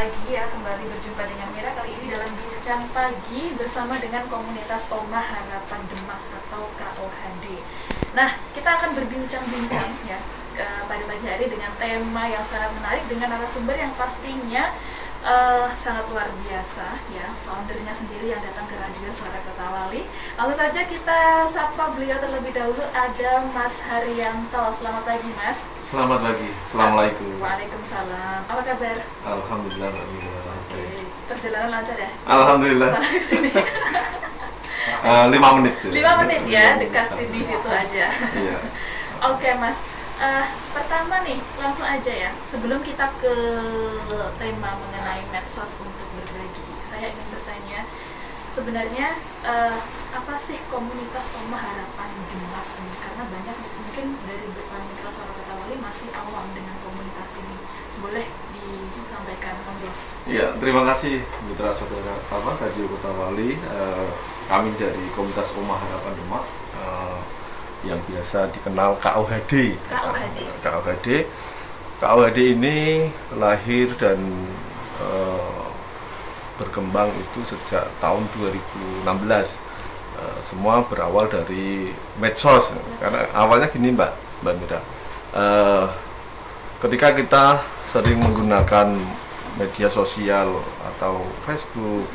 pagi ya, kembali berjumpa dengan Mira kali ini dalam Bincang Pagi bersama dengan komunitas Omah Harapan Demak atau KOHD. Nah, kita akan berbincang-bincang ya pada pagi hari dengan tema yang sangat menarik dengan narasumber yang pastinya sangat luar biasa ya, foundernya sendiri yang datang ke Radio Suara Kota Wali. Langsung saja kita sapa beliau terlebih dahulu, ada Mas Haryanto. Selamat pagi Mas. Selamat pagi, Assalamualaikum. Waalaikumsalam. Apa kabar? Alhamdulillah. Oke. Perjalanan lancar ya? Alhamdulillah. Sana sini. 5 menit. 5 menit ya, dekat sini situ aja. Iya. Oke Mas. Pertama nih, langsung aja ya. Sebelum kita ke tema mengenai medsos untuk berbagi, saya ingin bertanya, sebenarnya apa sih komunitas Omah Harapan Demak ini? Karena banyak mungkin dari Mitra Suara Kota Wali masih awam dengan komunitas ini. Boleh disampaikan, monggo. Iya, terima kasih Mitra Saudara Radio Kota Wali. Kami dari komunitas Omah Harapan Demak yang biasa dikenal KOHD. KOHD ini lahir dan berkembang itu sejak tahun 2016. Semua berawal dari medsos. Karena awalnya gini Mbak Mira, ketika kita sering menggunakan media sosial atau Facebook,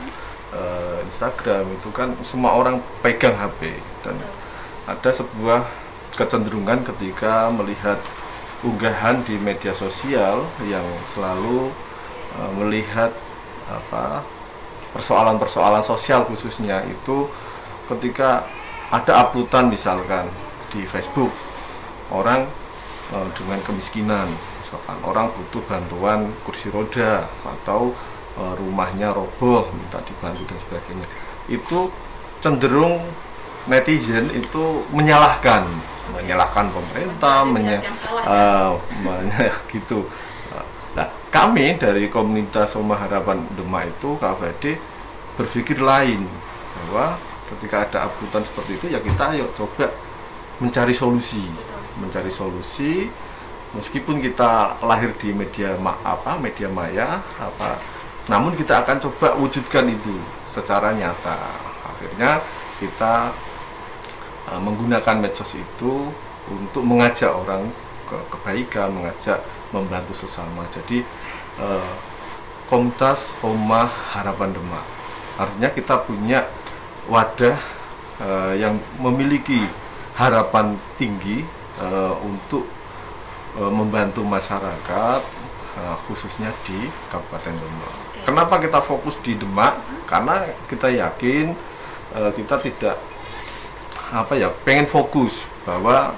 Instagram, itu kan semua orang pegang HP dan ada sebuah kecenderungan ketika melihat unggahan di media sosial yang selalu melihat persoalan-persoalan sosial khususnya itu ketika ada uploadan misalkan di Facebook orang dengan kemiskinan, misalkan orang butuh bantuan kursi roda atau rumahnya roboh minta dibantu dan sebagainya, itu cenderung netizen itu menyalahkan pemerintah, gitu. Nah, kami dari komunitas Omah Harapan Demak itu KHD berpikir lain, bahwa ketika ada uploadan seperti itu ya kita ayo coba mencari solusi meskipun kita lahir di media maya namun kita akan coba wujudkan itu secara nyata. Akhirnya kita menggunakan medsos itu untuk mengajak orang ke kebaikan, mengajak membantu sesama. Jadi Komunitas Omah Harapan Demak artinya kita punya wadah yang memiliki harapan tinggi untuk membantu masyarakat khususnya di Kabupaten Demak. Kenapa kita fokus di Demak? Karena kita yakin kita tidak pengen fokus bahwa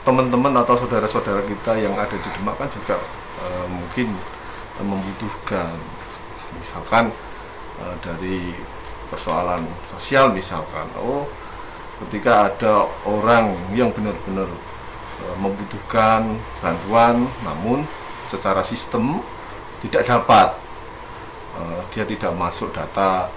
teman-teman atau saudara-saudara kita yang ada di Demak kan juga mungkin membutuhkan, misalkan dari persoalan sosial misalkan, ketika ada orang yang benar-benar membutuhkan bantuan namun secara sistem tidak dapat, dia tidak masuk data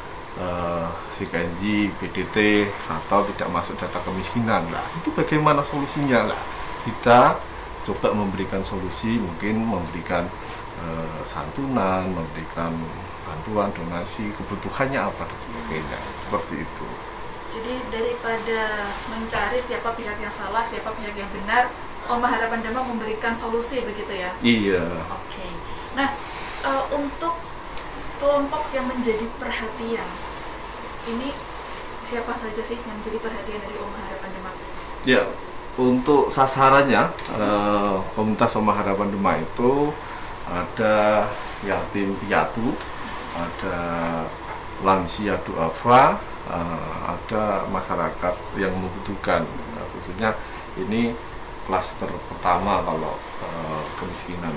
CKNJ, BDT atau tidak masuk data kemiskinan. Nah, itu bagaimana solusinya? Nah, kita coba memberikan solusi, mungkin memberikan santunan, memberikan bantuan, donasi, kebutuhannya apa dan sebagainya, seperti itu. Jadi daripada mencari siapa pihak yang salah, siapa pihak yang benar, Omah Harapan Demak memberikan solusi, begitu ya? Iya. Oke. Nah, untuk kelompok yang menjadi perhatian, ini siapa saja sih yang menjadi perhatian dari Omah Harapan Demak? Ya, untuk sasarannya Komunitas Omah Harapan Demak itu ada yatim piatu, ada lansia duafa, ada masyarakat yang membutuhkan, khususnya ini klaster pertama kalau kemiskinan,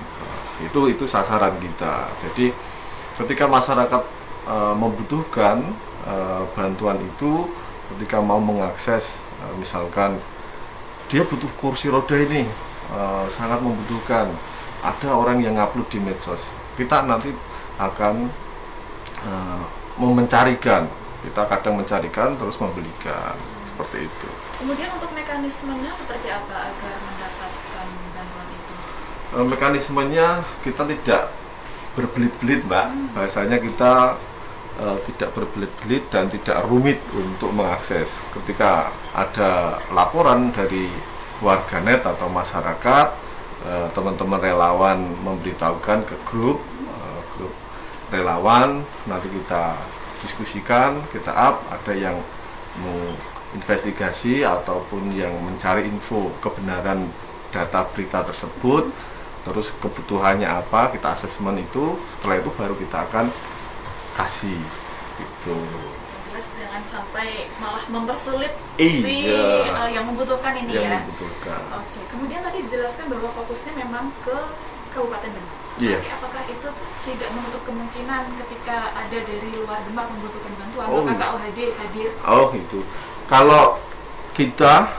itu sasaran kita. Jadi ketika masyarakat membutuhkan bantuan itu, ketika mau mengakses misalkan dia butuh kursi roda ini, sangat membutuhkan, ada orang yang upload di medsos, kita nanti akan mencarikan, kita kadang mencarikan terus membelikan, seperti itu. Kemudian untuk mekanismenya seperti apa agar mendapatkan bantuan itu? Mekanismenya kita tidak berbelit-belit, Mbak. Bahasanya kita tidak berbelit-belit dan tidak rumit untuk mengakses. Ketika ada laporan dari warganet atau masyarakat, teman-teman relawan memberitahukan ke grup relawan, nanti kita diskusikan, kita up, ada yang mau investigasi ataupun yang mencari info kebenaran data berita tersebut, terus kebutuhannya apa, kita asesmen itu, setelah itu baru kita akan kasih gitu. Jelas jangan sampai malah mempersulit yang membutuhkan ini yang ya. Membutuhkan. Oke, kemudian tadi dijelaskan bahwa fokusnya memang ke Kabupaten Demak. Iya. Tapi apakah itu tidak menutup kemungkinan ketika ada dari luar Demak membutuhkan bantuan, maka KOHD hadir? Oh itu. Kalau kita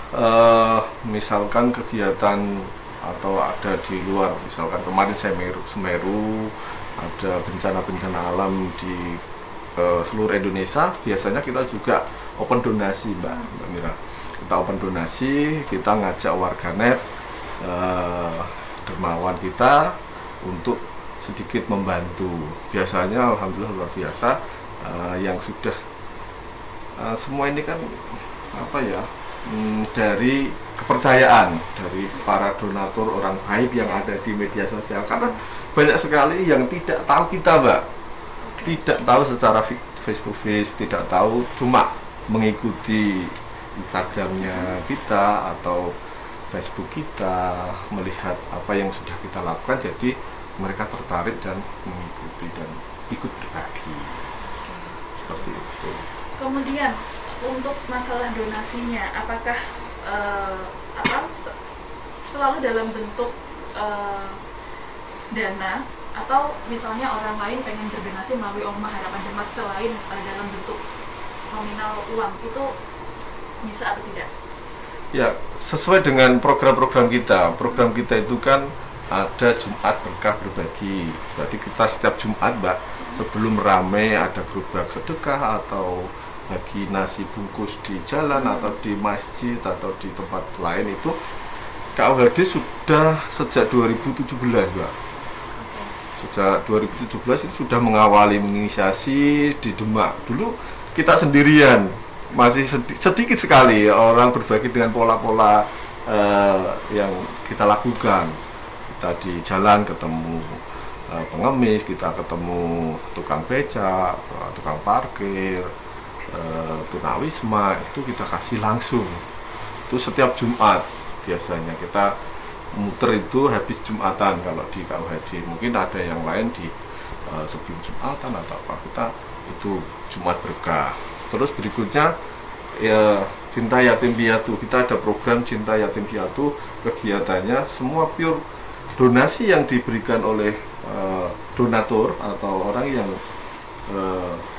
misalkan kegiatan atau ada di luar, misalkan kemarin Semeru ada bencana-bencana alam di seluruh Indonesia, biasanya kita juga open donasi, Mbak Mira. Kita open donasi, kita ngajak warganet dermawan kita untuk sedikit membantu. Biasanya alhamdulillah luar biasa, yang sudah semua ini kan dari kepercayaan dari para donatur, orang baik yang ada di media sosial. Karena banyak sekali yang tidak tahu kita, Mbak, tidak tahu secara face to face, tidak tahu, cuma mengikuti Instagramnya kita atau Facebook kita, melihat apa yang sudah kita lakukan, jadi mereka tertarik dan mengikuti dan ikut berbagi seperti itu. Kemudian untuk masalah donasinya, apakah selalu dalam bentuk dana, atau misalnya orang lain pengen berdonasi melalui Omah Harapan Demak selain dalam bentuk nominal uang, itu bisa atau tidak? Ya, sesuai dengan program-program kita. Program kita itu kan ada Jumat Berkah Berbagi. Berarti kita setiap Jumat, Mbak, sebelum rame ada gerobak sedekah atau bagi nasi bungkus di jalan atau di masjid atau di tempat lain, itu KUHD sudah sejak 2017, Mbak. Sejak 2017 itu sudah mengawali menginisiasi di Demak. Dulu kita sendirian, masih sedikit sekali orang berbagi dengan pola-pola yang kita lakukan. Kita di jalan ketemu pengemis, kita ketemu tukang becak, tukang parkir, tunawisma, itu kita kasih langsung. Itu setiap Jumat biasanya kita muter, itu habis Jumatan kalau di KUHD. Mungkin ada yang lain di sebelum Jumatan atau apa, kita itu Jumat Berkah. Terus berikutnya ya Cinta Yatim Piatu. Kita ada program Cinta Yatim Piatu, kegiatannya semua pure donasi yang diberikan oleh donatur atau orang yang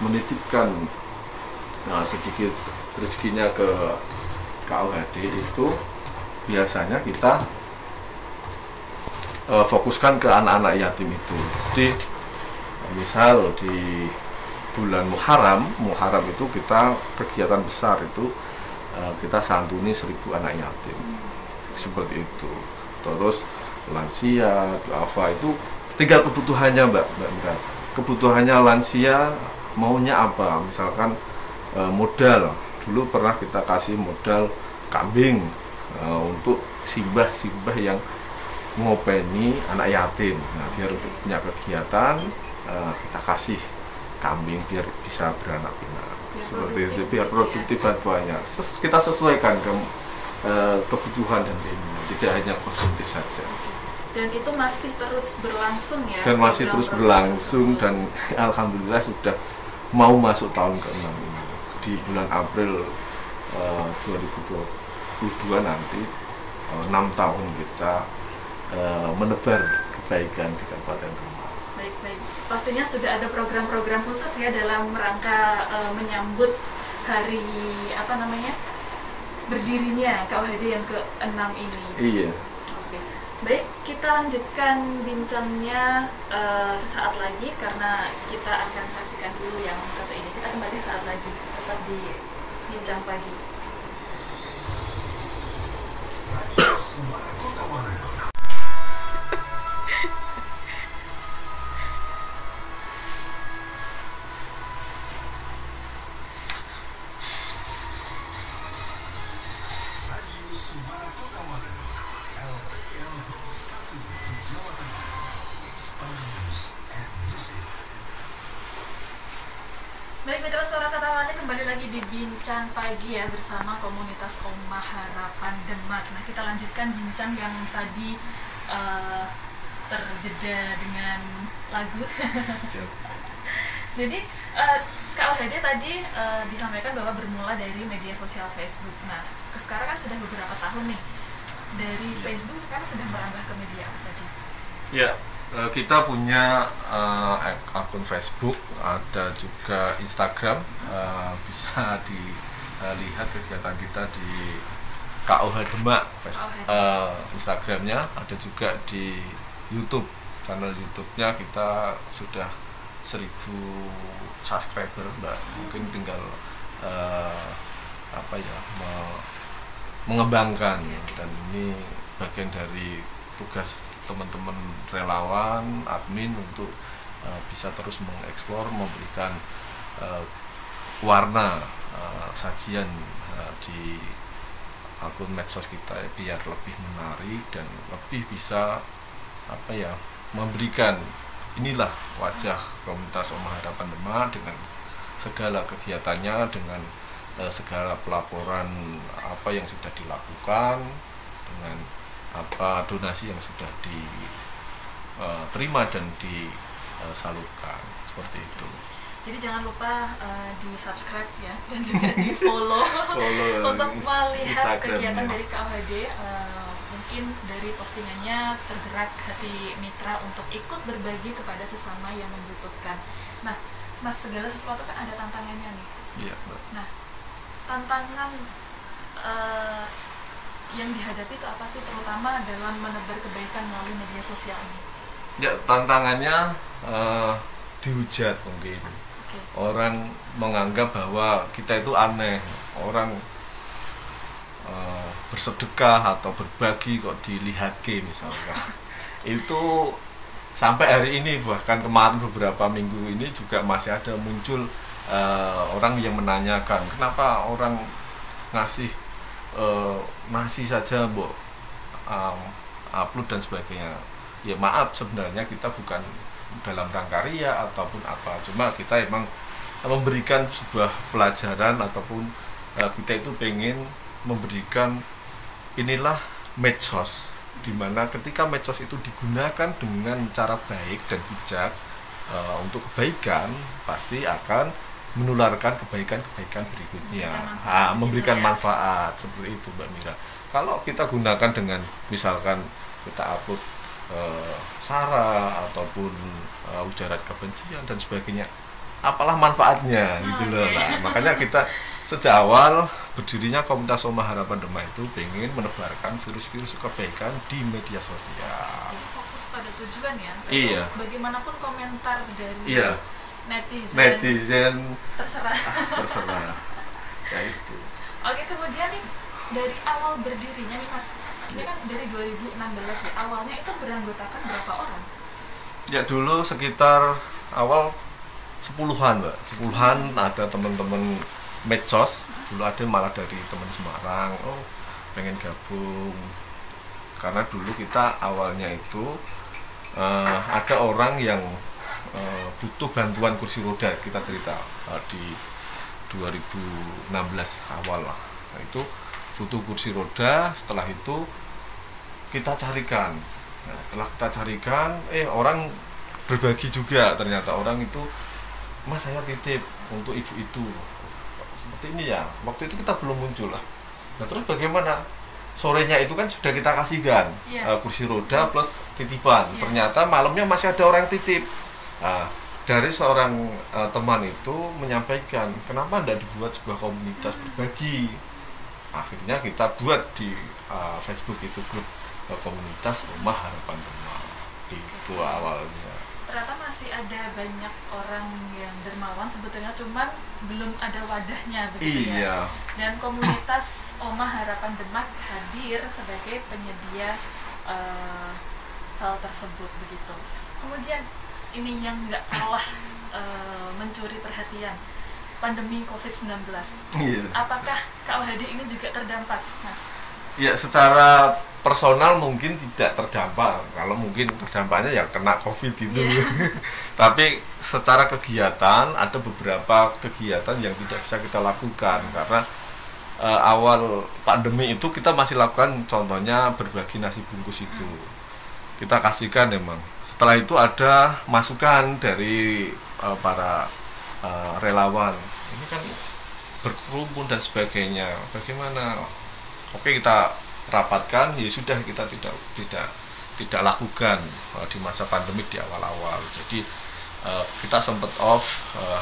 menitipkan sedikit rezekinya ke KUHD, itu biasanya kita fokuskan ke anak-anak yatim itu. Jadi misal di bulan Muharram itu kita kegiatan besar itu kita santuni 1000 anak yatim seperti itu. Terus lansia, duafa, itu tinggal kebutuhannya, Mbak. Kebutuhannya lansia maunya apa? Misalkan modal, dulu pernah kita kasih modal kambing untuk simbah yang ngopeni anak yatim. Nah, biar untuk punya kegiatan kita kasih kambing biar bisa beranak pinak. Seperti itu, biar produktif bantuannya. Kita sesuaikan ke kebutuhan dan keinginan, tidak hanya konsumtif saja. Dan itu masih terus berlangsung ya? Dan masih terus berlangsung, dan alhamdulillah sudah mau masuk tahun ke-6 ini. Di bulan April 2022 nanti 6 tahun kita menebar kebaikan di Kabupaten Demak. Baik. Pastinya sudah ada program-program khusus ya dalam rangka menyambut hari berdirinya KUHD yang ke-6 ini. Iya. Oke. Baik, kita lanjutkan bincangnya sesaat lagi, karena kita akan saksikan dulu yang satu ini. Kita kembali saat lagi, tetap di Bincang Pagi. Radio Suara Kota Waru. Suara Kota Waru, LPL nomor 1 di Jawa Tengah. News and Music. Baik, mitra Suara Kota Waru, kembali lagi di Bincang Pagi ya, bersama komunitas Omah Harapan Demak. Nah, kita lanjutkan bincang yang tadi terjeda dengan lagu. Jadi KUHD tadi disampaikan bahwa bermula dari media sosial Facebook. Nah, sekarang kan sudah beberapa tahun nih dari Facebook, sekarang sudah merambah ke media apa saja? Ya, kita punya akun Facebook, ada juga Instagram. Bisa dilihat kegiatan kita di KUHD Demak. Instagramnya ada juga di YouTube. Channel YouTube-nya kita sudah 1000 subscriber, Mbak. Mungkin tinggal mengembangkan, dan ini bagian dari tugas teman-teman relawan, admin untuk bisa terus mengeksplor, memberikan warna sajian di akun medsos kita biar lebih menarik dan lebih bisa memberikan inilah wajah komunitas Omah Harapan Demak dengan segala kegiatannya, dengan segala pelaporan apa yang sudah dilakukan, dengan apa donasi yang sudah diterima dan disalurkan seperti itu. Jadi jangan lupa di subscribe ya dan juga di follow untuk melihat kegiatan dari KUHD. Mungkin dari postingannya tergerak hati mitra untuk ikut berbagi kepada sesama yang membutuhkan. Nah, Mas, segala sesuatu kan ada tantangannya nih. Iya, Mbak. Nah, tantangan yang dihadapi itu apa sih, terutama dalam menebar kebaikan melalui media sosial ini? Ya, tantangannya dihujat mungkin. Okay. Orang menganggap bahwa kita itu aneh, orang bersedekah atau berbagi kok dilihatke misalkan. Itu sampai hari ini, bahkan kemarin beberapa minggu ini juga masih ada muncul orang yang menanyakan kenapa orang ngasih nasi saja mbok upload dan sebagainya. Ya maaf, sebenarnya kita bukan dalam rangka ria ataupun apa, cuma kita emang memberikan sebuah pelajaran ataupun kita itu pengen memberikan inilah medsos, dimana ketika medsos itu digunakan dengan cara baik dan bijak untuk kebaikan, pasti akan menularkan kebaikan-kebaikan berikutnya, memberikan manfaat seperti itu Mbak Mira. Kalau kita gunakan dengan misalkan kita upload sara ataupun ujaran kebencian dan sebagainya, apalah manfaatnya gitu loh. Nah, makanya kita sejak awal berdirinya komunitas Omah Harapan Demah itu pengen menebarkan virus-virus kebaikan di media sosial. Jadi fokus pada tujuan ya. Iya. Bagaimanapun komentar dari iya. netizen terserah. Terserah. Ya itu. Oke, kemudian nih dari awal berdirinya nih Mas, ini kan dari 2016 ya, awalnya itu beranggotakan berapa orang? Ya dulu sekitar awal 10-an Mbak, 10-an ada teman-teman medsos, dulu ada malah dari teman Semarang, oh pengen gabung, karena dulu kita awalnya itu ada orang yang butuh bantuan kursi roda, kita cerita di 2016 awal lah, nah, itu butuh kursi roda. Setelah itu kita carikan, nah, setelah kita carikan orang berbagi juga, ternyata orang itu, Mas saya titip untuk ibu itu seperti ini ya, waktu itu kita belum muncul lah. Nah terus bagaimana, sorenya itu kan sudah kita kasihkan kursi roda plus titipan, ternyata malamnya masih ada orang titip. Nah, dari seorang teman itu menyampaikan, kenapa tidak dibuat sebuah komunitas berbagi. Akhirnya kita buat di Facebook itu grup komunitas Omah Harapan Demah. Itu awalnya. Ternyata masih ada banyak orang yang dermawan sebetulnya, cuman belum ada wadahnya begitu iya. Ya. Dan komunitas Omah Harapan Demah hadir sebagai penyedia hal tersebut begitu. Kemudian ini yang nggak kalah mencuri perhatian, pandemi COVID-19. Iya. Apakah KUHD ini juga terdampak, Mas? Ya secara personal mungkin tidak terdampak, kalau mungkin terdampaknya ya kena COVID itu. Tapi secara kegiatan ada beberapa kegiatan yang tidak bisa kita lakukan karena awal pandemi itu kita masih lakukan, contohnya berbagi nasi bungkus itu kita kasihkan emang. Setelah itu ada masukan dari para relawan, ini kan berkerumun dan sebagainya, bagaimana? Oke, kita rapatkan, ya sudah, kita tidak lakukan di masa pandemi di awal-awal. Jadi kita sempat off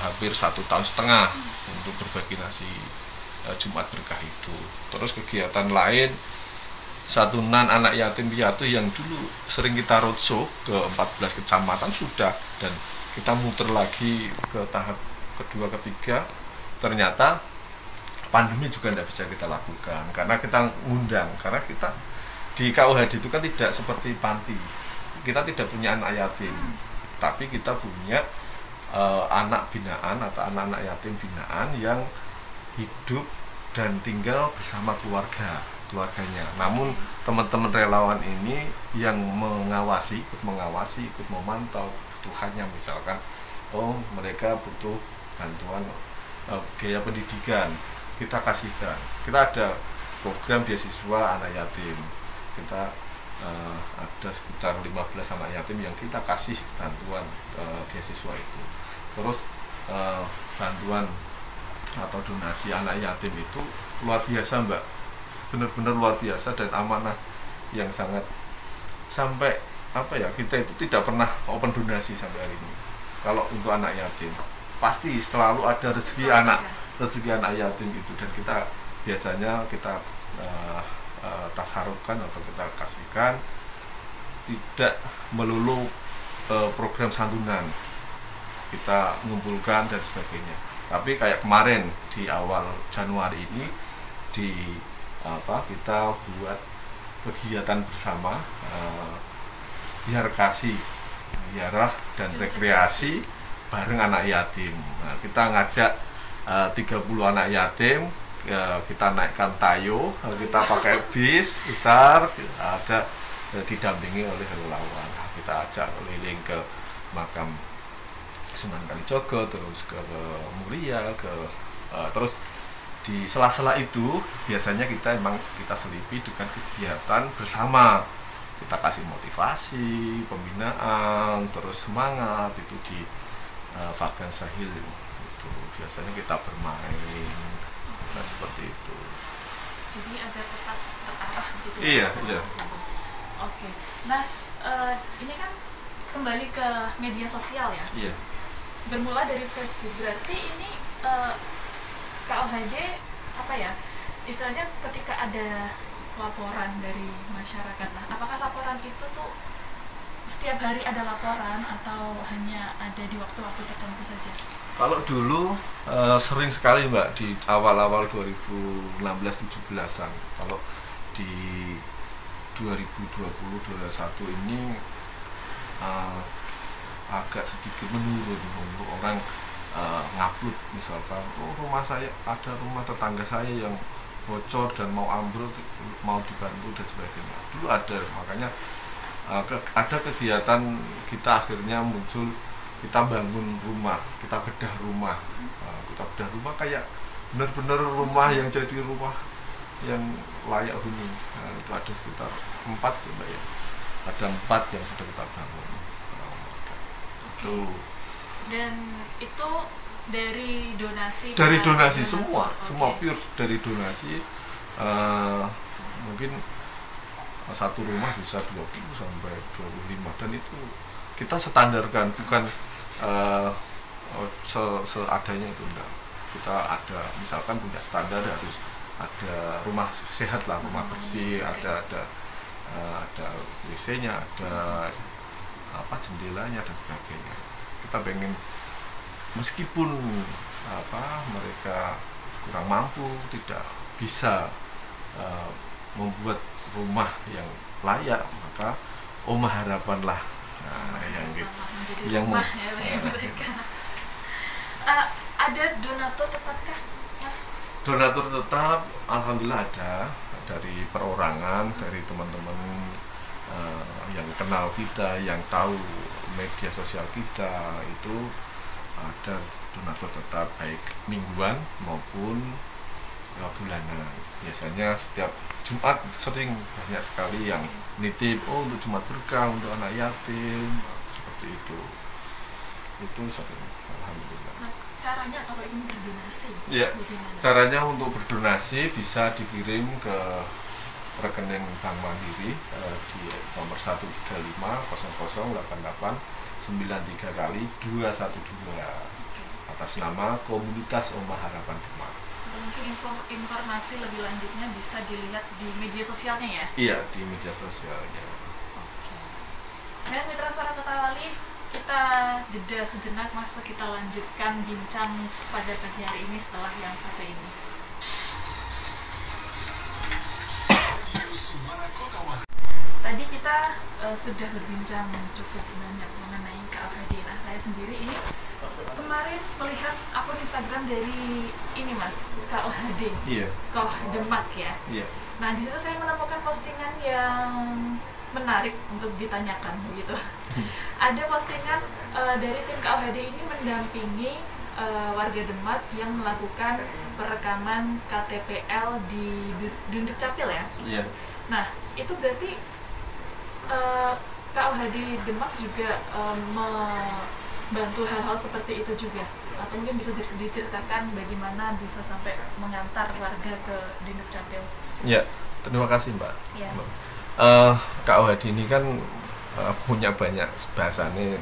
hampir 1,5 tahun untuk berbagi nasi Jumat Berkah itu. Terus kegiatan lain, santunan anak yatim piatu yang dulu sering kita roadshow ke 14 kecamatan sudah, dan kita muter lagi ke tahap kedua ketiga, ternyata pandemi juga tidak bisa kita lakukan karena kita ngundang, karena kita di KUHD itu kan tidak seperti panti, kita tidak punya anak yatim, tapi kita punya anak binaan atau anak-anak yatim binaan yang hidup dan tinggal bersama keluarganya. Namun teman-teman relawan ini yang ikut mengawasi, ikut memantau kebutuhannya, misalkan mereka butuh bantuan biaya pendidikan, kita kasihkan. Kita ada program beasiswa anak yatim. kita ada sekitar 15 anak yatim yang kita kasih bantuan beasiswa itu. Terus bantuan atau donasi anak yatim itu luar biasa Mbak, benar-benar luar biasa dan amanah yang sangat, sampai apa ya, kita itu tidak pernah open donasi sampai hari ini. Kalau untuk anak yatim pasti selalu ada rezeki anak yatim itu, dan kita biasanya kita tasarufkan atau kita kasihkan tidak melulu program santunan, kita mengumpulkan dan sebagainya. Tapi kayak kemarin di awal Januari ini kita buat kegiatan bersama biar kasih, ziarah dan rekreasi bareng anak yatim. Nah, kita ngajak 30 anak yatim, kita naikkan tayo, kita pakai bis besar, ada didampingi oleh relawan. Nah, kita ajak keliling ke makam Sunan Kalijogo, terus ke Muria, terus di sela-sela itu biasanya kita selipi dengan kegiatan bersama. Kita kasih motivasi, pembinaan, terus semangat itu di Vagan Sahil itu biasanya kita bermain, nah seperti itu. Jadi agar tetap terarah gitu. Iya. Oke. Nah, ini kan kembali ke media sosial ya. Iya. Bermula dari Facebook, berarti ini KOHD apa ya? Istilahnya ketika ada laporan dari masyarakat, nah apakah laporan itu tuh setiap hari ada laporan atau hanya ada di waktu-waktu tertentu saja? Kalau dulu sering sekali Mbak di awal-awal 2016-17an. Kalau di 2020-2021 ini agak sedikit menurun untuk orang ngupload, misalkan rumah saya, ada rumah tetangga saya yang bocor dan mau ambruk, mau dibantu dan sebagainya. Dulu ada, makanya ada kegiatan kita akhirnya muncul, kita bangun rumah, kita bedah rumah, kayak benar-benar rumah yang jadi rumah yang layak huni. Nah, itu ada sekitar 4 ya Mbak ya, ada 4 yang sudah kita bangun. Dan itu dari donasi? Dari donasi semua pure dari donasi. Mungkin satu rumah bisa 20 sampai 25, dan itu kita standarkan, bukan seadanya itu enggak. Kita ada misalkan punya standar, harus ada rumah sehat lah, rumah bersih, ada WC-nya, ada jendelanya dan sebagainya. Kita pengen meskipun mereka kurang mampu, tidak bisa membuat rumah yang layak, maka Omah Harapan lah yang rumah ya mereka. Ada donatur tetapkah, Mas? Donatur tetap, alhamdulillah ada, dari perorangan, dari teman-teman yang kenal kita, yang tahu media sosial kita, itu ada donatur tetap baik mingguan maupun bulanan. Biasanya setiap Jumat sering banyak sekali yang nitip, untuk Jumat berkah, untuk anak yatim, seperti itu sering, alhamdulillah. Nah, caranya kalau ingin berdonasi, ya, caranya untuk berdonasi bisa dikirim ke rekening Bank Mandiri di nomor 135008893 atas nama Komunitas Omah Harapan Demak. Mungkin informasi lebih lanjutnya bisa dilihat di media sosialnya ya? Iya, di media sosialnya. Oke. Dan Mitra Suara Kota Wali, kita jeda sejenak, masa kita lanjutkan bincang pada pagi hari ini setelah yang satu ini. Tadi kita sudah berbincang cukup banyak mengenai KOHD. Nah, saya sendiri ini kemarin melihat akun Instagram dari ini Mas, KOHD. Iya. Koh Demak ya. Iya. Nah, di situ saya menemukan postingan yang menarik untuk ditanyakan begitu. Ada postingan dari tim KOHD ini mendampingi warga Demak yang melakukan perekaman KTPL di Dunduk Capil ya. Iya. Nah, itu berarti KUHD Demak juga membantu hal-hal seperti itu juga, atau mungkin bisa diceritakan bagaimana bisa sampai mengantar warga ke di Dukcapil? Ya, terima kasih Mbak. Ya. KUHD ini kan punya banyak bahasanya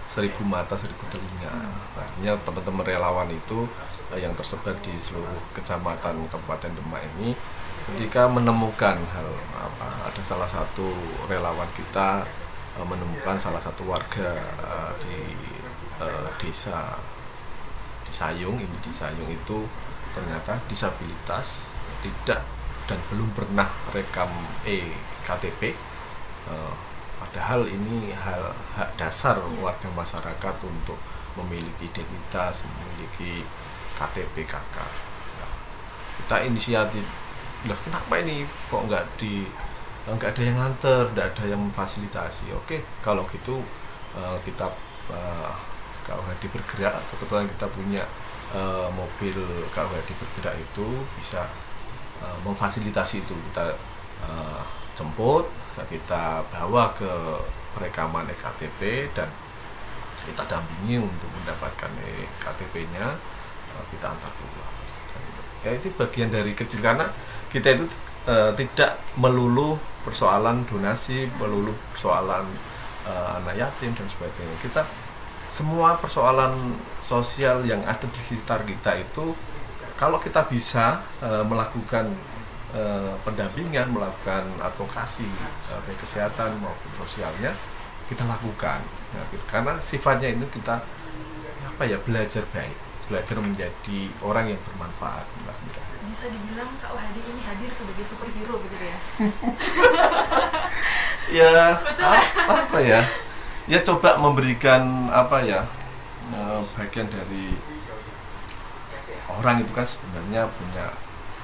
1000 mata 1000 telinga. Artinya teman-teman relawan itu yang tersebar di seluruh kecamatan Kabupaten Demak ini, ketika menemukan ada salah satu relawan kita menemukan salah satu warga di desa di Sayung itu ternyata disabilitas, tidak dan belum pernah rekam KTP, padahal ini hak dasar warga masyarakat untuk memiliki identitas, memiliki KTP KK. Nah, kita inisiatif, lah kenapa ini kok nggak ada yang nganter, nggak ada yang memfasilitasi. Oke, kalau gitu kita KUHD bergerak, kebetulan kita punya mobil KUHD bergerak itu bisa memfasilitasi itu. Kita jemput, kita bawa ke perekaman ektp dan kita dampingi untuk mendapatkan KTP-nya, kita antar pulang. Ya, itu bagian dari kecil, karena kita itu tidak melulu persoalan donasi, melulu persoalan anak yatim dan sebagainya. Kita semua persoalan sosial yang ada di sekitar kita itu, kalau kita bisa melakukan pendampingan, melakukan advokasi baik kesehatan maupun sosialnya, kita lakukan. Ya, karena sifatnya itu kita belajar baik, belajar menjadi orang yang bermanfaat. Bisa dibilang KUHD ini hadir sebagai superhero begitu ya? Ya coba memberikan bagian dari orang itu kan sebenarnya punya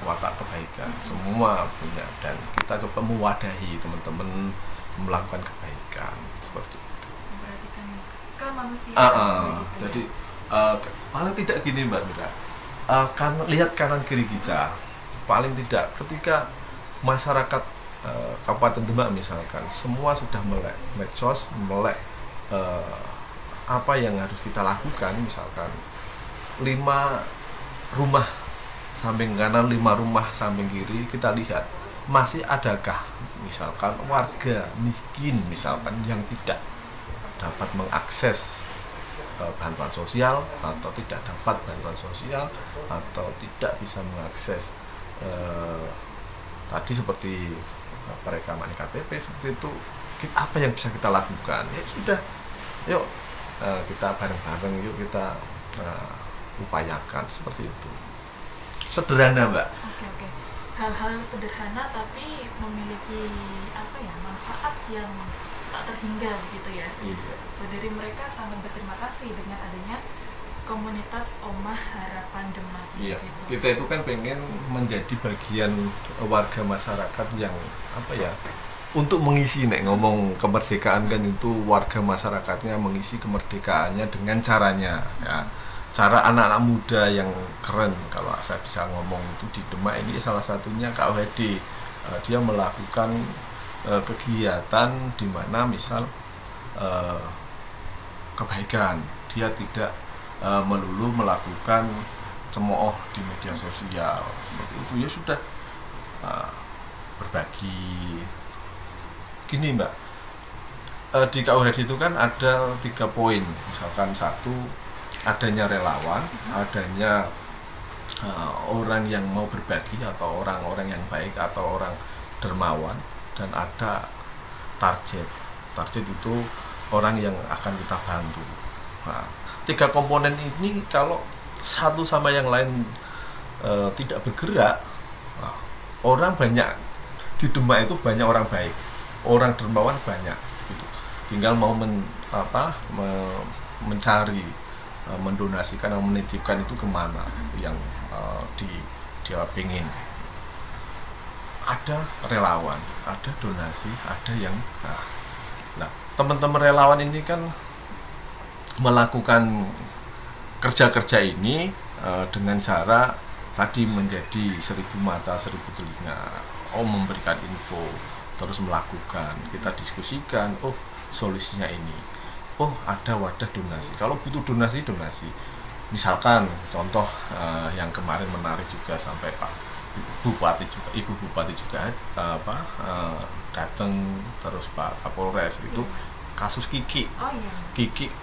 watak kebaikan, semua punya, dan kita coba mewadahi teman-teman melakukan kebaikan seperti itu. Memperhatikan kemanusiaan. Jadi paling tidak gini Mbak Mira, lihat kanan kiri kita, paling tidak ketika masyarakat Kabupaten Demak misalkan semua sudah melek medsos, melek apa yang harus kita lakukan, misalkan 5 rumah samping kanan, 5 rumah samping kiri, kita lihat masih adakah misalkan warga miskin misalkan yang tidak dapat mengakses bantuan sosial, atau tidak dapat bantuan sosial, atau tidak bisa mengakses tadi seperti perekaman KTP seperti itu. Apa yang bisa kita lakukan? Ya sudah, yuk kita bareng-bareng, yuk kita upayakan seperti itu. Sederhana Mbak. Oke. Hal-hal sederhana tapi memiliki manfaat yang tak terhingga gitu ya. Iya. Dari mereka sangat berterima kasih dengan adanya komunitas Omah Harapan Demak. Iya. Gitu. Kita itu kan pengen menjadi bagian warga masyarakat yang untuk mengisi, ngomong kemerdekaan kan itu warga masyarakatnya mengisi kemerdekaannya dengan caranya, ya. Cara anak-anak muda yang keren, kalau saya bisa ngomong itu di Demak ini salah satunya KUHD. Dia melakukan kegiatan di mana misal kebaikan, dia tidak melulu melakukan cemooh di media sosial seperti itu, ya sudah berbagi. Gini Mbak, di KUHD itu kan ada 3 poin, misalkan 1, adanya relawan, adanya orang yang mau berbagi atau orang-orang yang baik atau orang dermawan, dan ada target. Target itu orang yang akan kita bantu. Nah, 3 komponen ini kalau satu sama yang lain tidak bergerak, orang banyak di Demak itu, banyak orang baik, orang dermawan banyak gitu. Tinggal mau mencari, mendonasikan atau menitipkan itu kemana yang dia pengen. Ada relawan, ada donasi, ada yang teman-teman relawan ini kan melakukan kerja-kerja ini dengan cara tadi menjadi 1000 mata 1000 telinga. memberikan info, terus melakukan, kita diskusikan, oh solusinya ini, oh ada wadah donasi, kalau butuh donasi, misalkan contoh yang kemarin menarik juga sampai Pak Ibu Bupati juga datang, terus Pak Kapolres itu kasus Kiki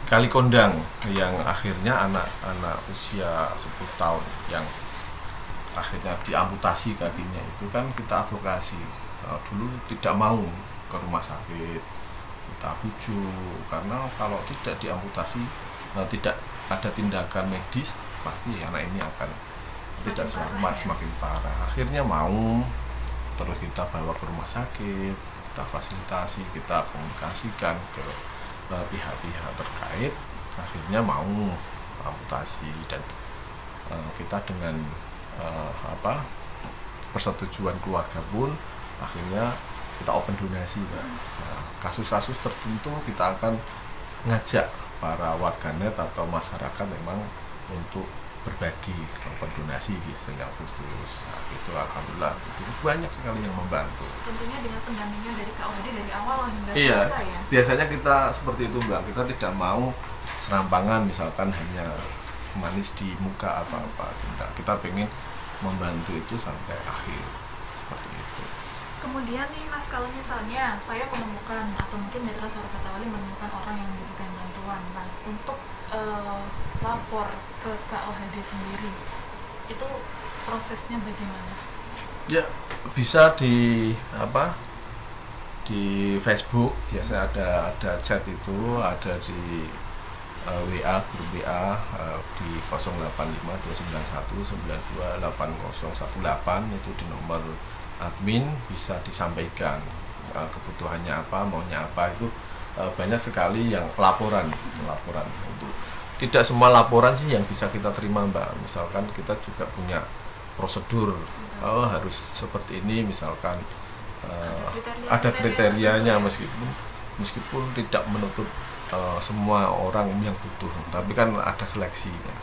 Kali Kondang yang akhirnya anak usia 10 tahun yang akhirnya diamputasi kakinya, itu kan kita advokasi. Dulu tidak mau ke rumah sakit, kita bujuk, karena kalau tidak diamputasi, tidak ada tindakan medis, pasti anak ini akan tidak selamat, semakin parah. Akhirnya mau, terus kita bawa ke rumah sakit, kita fasilitasi, kita komunikasikan ke pihak-pihak terkait, akhirnya mau amputasi, dan kita dengan persetujuan keluarga pun akhirnya kita open donasi, Pak. Kasus-kasus tertentu kita akan ngajak para warganet atau masyarakat memang untuk berbagi open donasi biasanya khusus. Itu alhamdulillah itu banyak sekali yang membantu. Tentunya dengan pendampingan dari KOHD dari awal hingga selesai ya. Biasanya kita seperti itu, Mbak. Kita tidak mau serampangan misalkan hanya manis di muka atau apa, tidak. Kita pengen membantu itu sampai akhir, seperti itu. Kemudian nih Mas, kalau misalnya saya menemukan atau mungkin Mitra Suara Kata Wali menemukan orang yang membutuhkan bantuan, nah untuk lapor ke KOHD sendiri itu prosesnya bagaimana? Ya bisa di di Facebook, biasanya ada chat itu, ada di WA, grup WA di 085291928018, itu di nomor admin, bisa disampaikan kebutuhannya apa, maunya apa. Itu banyak sekali yang laporan itu. Tidak semua laporan sih yang bisa kita terima, Mbak. Misalkan kita juga punya prosedur, harus seperti ini, misalkan ada kriterianya, meskipun tidak menutup semua orang yang butuh, tapi kan ada seleksinya.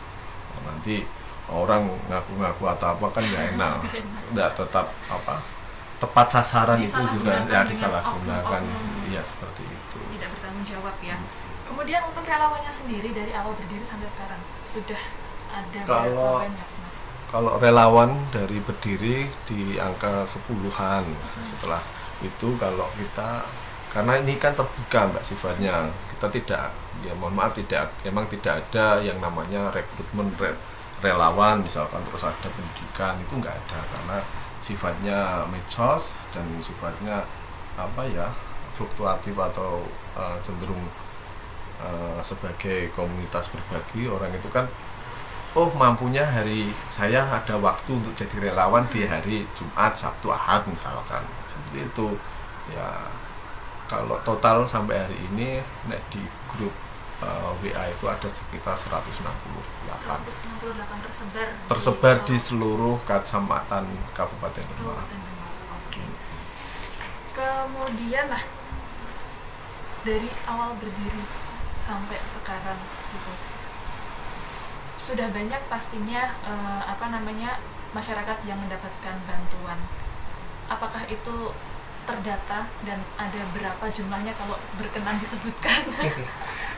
Nanti orang ngaku-ngaku atau apa kan nggak enak, nggak tepat sasaran, itu juga ya disalahgunakan. Iya, seperti itu. Tidak bertanggung jawab ya. Kemudian untuk relawannya sendiri dari awal berdiri sampai sekarang sudah ada berapa banyak, Mas? Kalau relawan dari berdiri di angka 10-an. Setelah itu kalau kita, karena ini kan terbuka, Mbak, sifatnya, kita tidak, ya mohon maaf, memang tidak ada yang namanya rekrutmen relawan misalkan terus ada pendidikan, itu nggak ada, karena sifatnya medsos dan sifatnya fluktuatif atau cenderung sebagai komunitas berbagi. Orang itu kan mampunya hari saya ada waktu untuk jadi relawan di hari Jumat, Sabtu, Ahad misalkan, seperti itu ya. Kalau total sampai hari ini di grup WA itu ada sekitar 168 tersebar di seluruh kecamatan Kabupaten Demak. Oke. Kemudian dari awal berdiri sampai sekarang gitu, sudah banyak pastinya masyarakat yang mendapatkan bantuan. Apakah itu terdata dan ada berapa jumlahnya kalau berkenan disebutkan?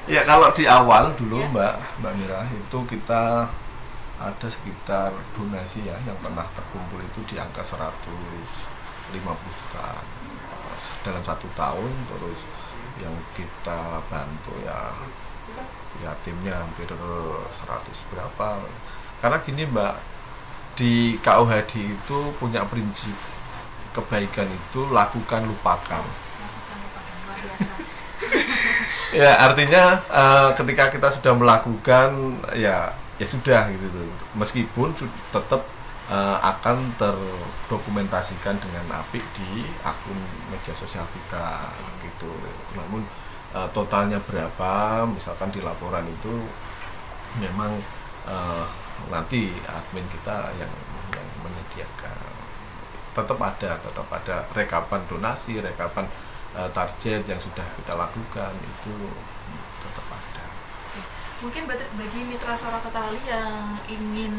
Ya, kalau di awal dulu ya, Mbak Mira, itu kita ada sekitar donasi ya yang pernah terkumpul itu di angka 150 jutaan dalam 1 tahun. Terus yang kita bantu ya timnya hampir 100 berapa. Karena gini, Mbak, di KOHD itu punya prinsip kebaikan itu lakukan, lupakan. Ya, artinya ketika kita sudah melakukan ya sudah gitu. Meskipun tetap akan terdokumentasikan dengan apik di akun media sosial kita gitu. Namun totalnya berapa, misalkan di laporan itu memang nanti admin kita yang menyediakan. Tetap ada rekapan donasi, rekapan target yang sudah kita lakukan, itu tetap ada. Mungkin bagi Mitra Suara Kata Wali yang ingin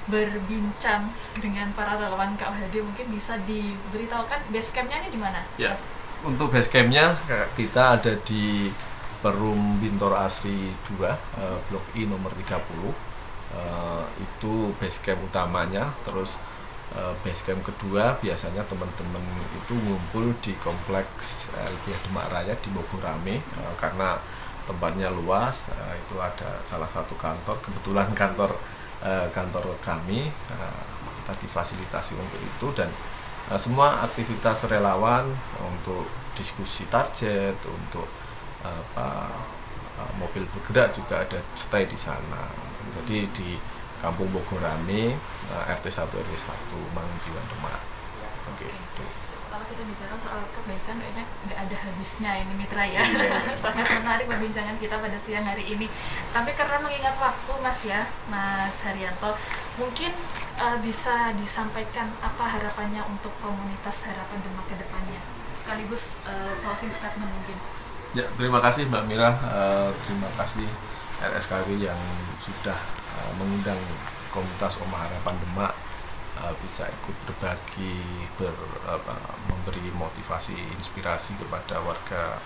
berbincang dengan para relawan KUHD, mungkin bisa diberitahukan base campnya ini di mana? Ya, untuk base campnya kita ada di Perum Bintor Asri 2, Blok I nomor 30. Itu base camp utamanya. Terus base camp kedua biasanya teman-teman itu ngumpul di kompleks LBH Demak Raya di Bogorame, karena tempatnya luas. Itu ada salah satu kantor, kebetulan kantor kami, kita difasilitasi untuk itu, dan semua aktivitas relawan untuk diskusi target, untuk mobil bergerak juga ada stay di sana. Jadi di Kampung Bogorame, RT 1 RW 1 Mangunjiwa Demak. Begitu. Kalau kita bicara soal kebaikan kayaknya nggak ada habisnya ini Mitra ya. Sangat menarik perbincangan kita pada siang hari ini. Tapi karena mengingat waktu Mas Haryanto, mungkin bisa disampaikan apa harapannya untuk komunitas Harapan Demak ke depannya, sekaligus closing statement mungkin. Ya, terima kasih Mbak Mira, terima kasih RSKW yang sudah mengundang komunitas Omah Harapan Demak bisa ikut berbagi, memberi motivasi, inspirasi kepada warga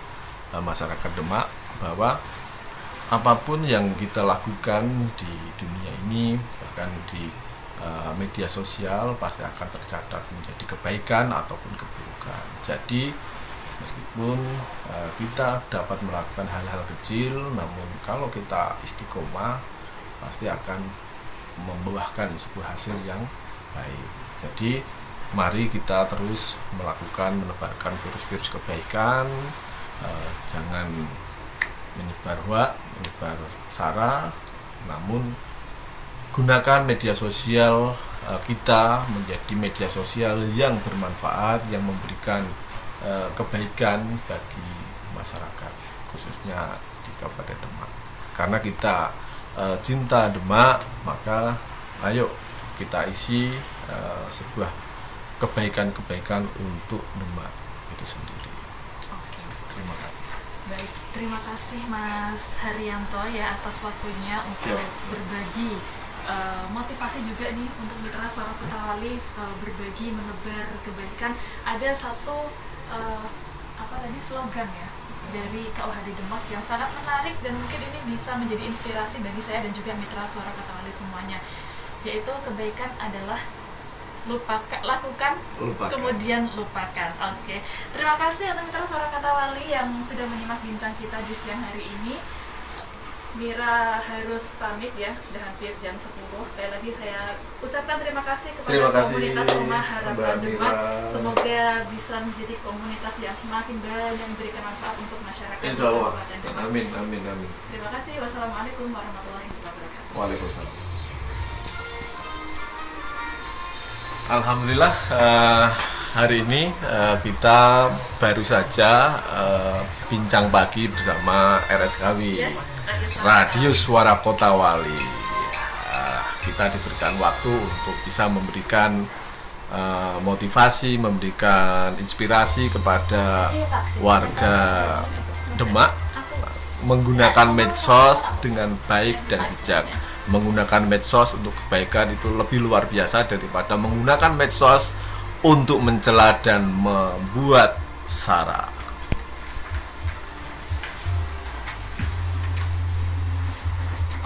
masyarakat Demak, bahwa apapun yang kita lakukan di dunia ini, bahkan di media sosial, pasti akan tercatat menjadi kebaikan ataupun keburukan. Jadi meskipun kita dapat melakukan hal-hal kecil, namun kalau kita istiqomah pasti akan membuahkan sebuah hasil yang baik. Jadi mari kita terus menebarkan virus-virus kebaikan, jangan menyebar hoax, menyebar sara, namun gunakan media sosial kita menjadi media sosial yang bermanfaat, yang memberikan kebaikan bagi masyarakat, khususnya di Kabupaten Demak. Karena kita cinta Demak, maka ayo kita isi sebuah kebaikan-kebaikan untuk Demak itu sendiri. Oke. Terima kasih. Baik, terima kasih Mas Haryanto ya atas waktunya untuk berbagi motivasi juga nih untuk Mitra Suara Kotawali, berbagi menebar kebaikan. Ada satu slogan ya dari KUHD Demak yang sangat menarik dan mungkin ini bisa menjadi inspirasi bagi saya dan juga Mitra Suara Kotawali semuanya, yaitu kebaikan adalah lakukan, kemudian lupakan. Oke. Terima kasih untuk Mitra Suara Kotawali yang sudah menyimak bincang kita di siang hari ini. Mira harus pamit ya, sudah hampir jam 10. Sekali lagi saya ucapkan terima kasih kepada komunitas Omah Harapan Demak. Semoga bisa menjadi komunitas yang semakin banyak memberikan manfaat untuk masyarakat Kabupaten Demak. Amin, amin, amin. Terima kasih. Wassalamualaikum warahmatullahi wabarakatuh. Waalaikumsalam. Alhamdulillah, hari ini kita baru saja bincang pagi bersama RSKW, Radio Suara Kotawali. Kita diberikan waktu untuk bisa memberikan motivasi, memberikan inspirasi kepada warga Demak menggunakan medsos dengan baik dan bijak. Menggunakan medsos untuk kebaikan itu lebih luar biasa daripada menggunakan medsos untuk mencela dan membuat sara.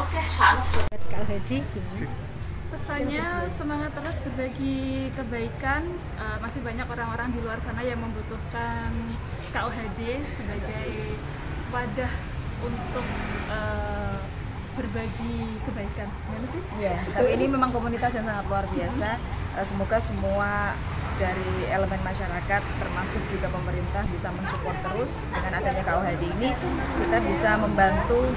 Oke, KUHD pesannya semangat terus berbagi kebaikan. Masih banyak orang-orang di luar sana yang membutuhkan KUHD sebagai wadah untuk berbagi kebaikan. Gimana sih? Ya, tapi ini memang komunitas yang sangat luar biasa. Semoga semua dari elemen masyarakat termasuk juga pemerintah bisa mensupport terus. Dengan adanya KUHD ini kita bisa membantu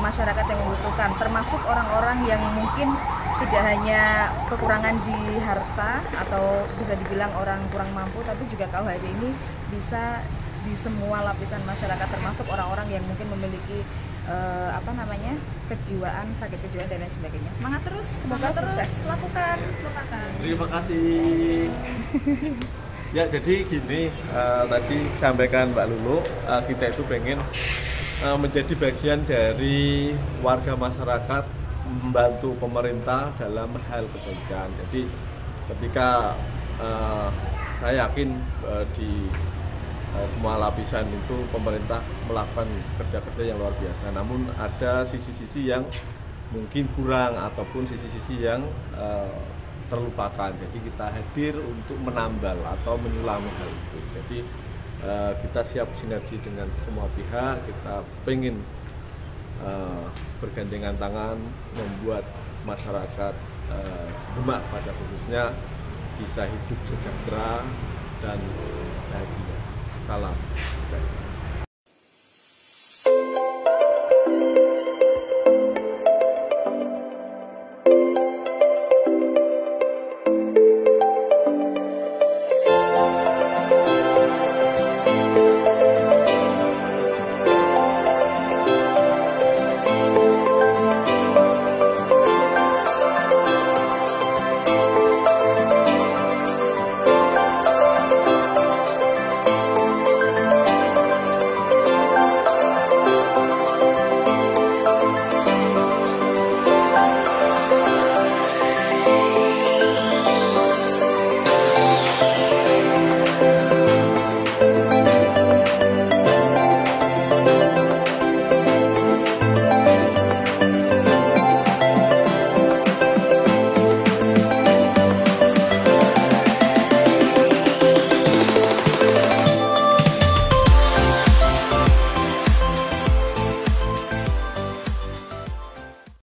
masyarakat yang membutuhkan, termasuk orang-orang yang mungkin tidak hanya kekurangan di harta atau bisa dibilang orang kurang mampu, tapi juga KUHD ini bisa di semua lapisan masyarakat, termasuk orang-orang yang mungkin memiliki kejiwaan, sakit kejiwaan dan lain sebagainya. Semangat terus, semoga sukses. Lakukan. Terima kasih. Ya, jadi gini, tadi sampaikan Mbak Lulu, kita itu pengen menjadi bagian dari warga masyarakat membantu pemerintah dalam hal kebaikan. Jadi ketika saya yakin di semua lapisan itu pemerintah melakukan kerja-kerja yang luar biasa. Namun ada sisi-sisi yang mungkin kurang ataupun sisi-sisi yang terlupakan. Jadi kita hadir untuk menambal atau menyulami hal itu. Jadi kita siap sinergi dengan semua pihak. Kita pengen bergandengan tangan membuat masyarakat Demak pada khususnya bisa hidup sejahtera dan bahagia. Salam.